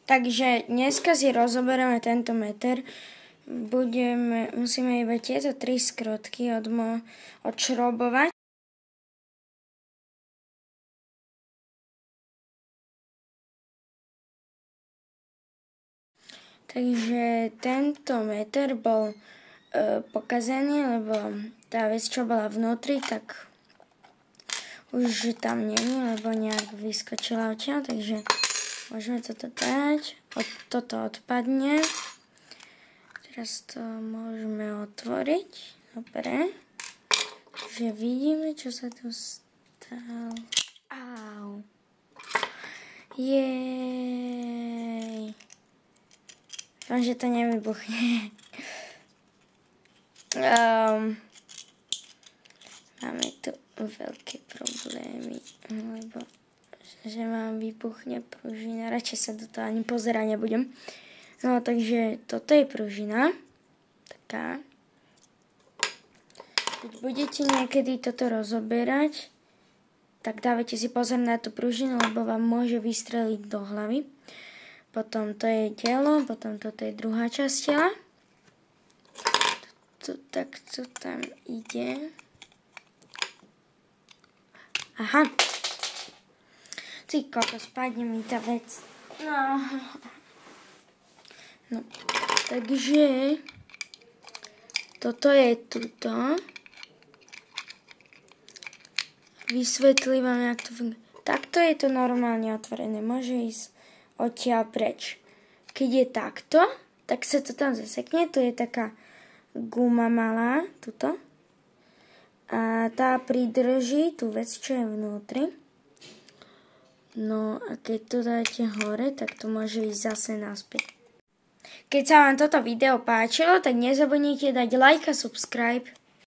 Takže dneska si rozoberieme tento meter. Musíme iba tieto 3 skrotky odšrobovať. Takže tento meter bol pokazený, lebo tá vec, čo bola vnútri, tak už tam není, lebo nejak vyskočila odtiaľ, takže môžeme toto dať. Toto odpadne. Teraz to môžeme otvoriť. Dobre. Takže vidíme, čo sa tu stalo. Au. Jej. Dúfam, že to nevybuchne. Máme tu veľké problémy, lebo že vám vybuchne pružina. Radšej sa do toho ani pozerať nebudem. No, takže toto je pružina. Taká. Keď budete niekedy toto rozoberať, tak dávajte si pozor na tú pružinu, lebo vám môže vystreliť do hlavy. Potom to je telo, potom toto je druhá časť tela. Takto tam ide. Aha. Ty kokos, spadne mi tá vec. No. Takže toto je tuto. Vysvetlím vám, jak to funguje. Takto je to normálne otvorené. Môže ísť odtiaľ preč. Keď je takto, tak sa to tam zasekne. Tu je taká guma malá, tuto. A tá pridrží tú vec, čo je vnútri. No a keď to dáte hore, tak to môže ísť zase naspäť. Keď sa vám toto video páčilo, tak nezabudnite dať like a subscribe.